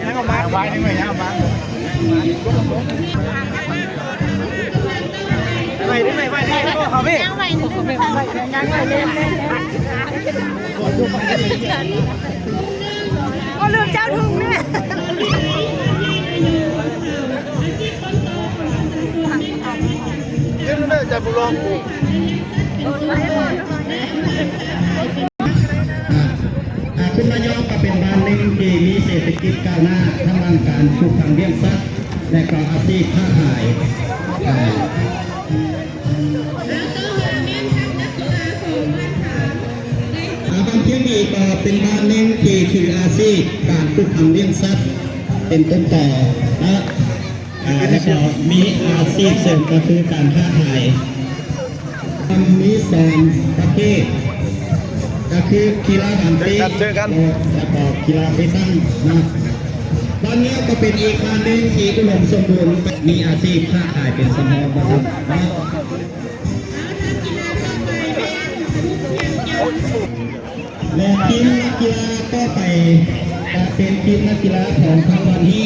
ยังเอามาไว้ยังไงยังเอามาไม่เขาพี่ยังไม่ก็ลืมเจ้าทุ่งเนี่ยยืนไม่จะบุลองคุณระยองก็เป็นบ้านหนึ่งที่มีเศรษฐกิจก้าวหน้าทั้งด้านการปลูกฝังเลี้ยงสัตว์และก็อาชีพค้าขายบางที่นี่ก็เป็นบ้านหนึ่งที่ถืออาชีพการปลูกฝังเลี้ยงสัตว์เป็นต้นต่อและก็มีอาชีพเสริมก็คือการค้าขายมีสองประเภทก็คือกีฬาหันตีแล้วก็กีฬาไปตั้งนะตอนนี้ก็เป็นอีกการหนึ่งที่อุดมสมบูรณ์มีอาชีพค้าขายเป็นสมองนะครับและทีมนักกีฬาก็ไปเป็นทีมนักกีฬาของทางวันฮี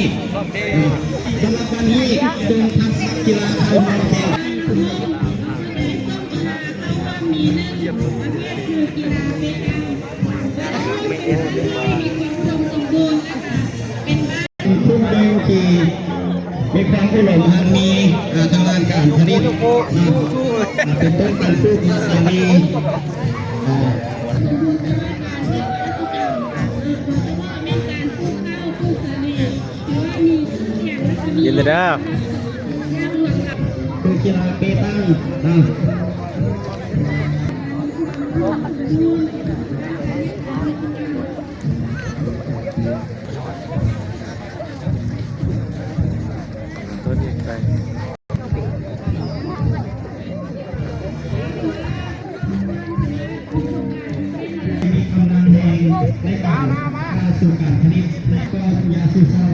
สำหรับวันฮีจงทำนักกีฬาเอามาแข่งทุกเรื่องที่มีความอุดมหันมีทางด้านการผลิตเป็นต้นการปลูกมาสาลียินดีนะคือกีฬาเปตังตัวนี้ไปมีกำลังแรงในการสู่การผลิตและก็ยาสูบเศร้า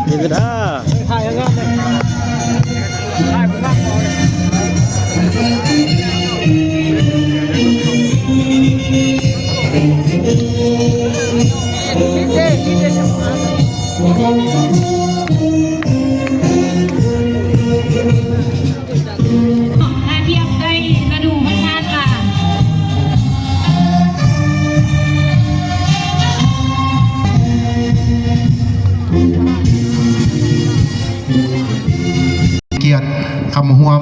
ยินดีนะถ่ายงานเลยถ่ายมากเลยเทียบได้กระดูกพระธาตุค่ะเกียรติคำห่วม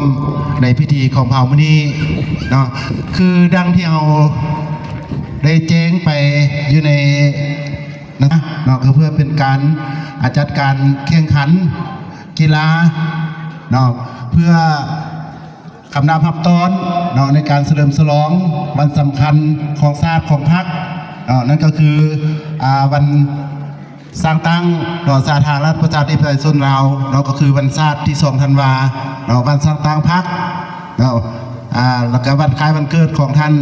ในพิธีของเผ่ามื้อนี้เนาะคือดังที่เอาได้แจ้งไปอยู่ในนะเนาะก็เพื่อเป็นการจัดการแข่งขันกีฬาเนาะเพื่อคำนำพับตอนเนาะในการเฉลิมฉลองวันสำคัญของชาติของพรรคนั่นก็คือวันสร้างตั้งต่อสาธารณรัฐประชาธิปไตยส่วนลาวเราก็คือวันชาติที่2 ธันวาเราวันสร้างตั้งพรรคเราแล้วก็วันคล้ายวันเกิดของท่าน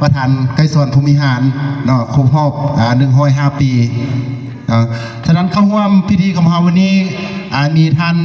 ประธานไกรสอนภูมิหารเนาะครบรอบ105 ปีฉะนั้นเข้าร่วมพิธีของเราวันนี้มีท่าน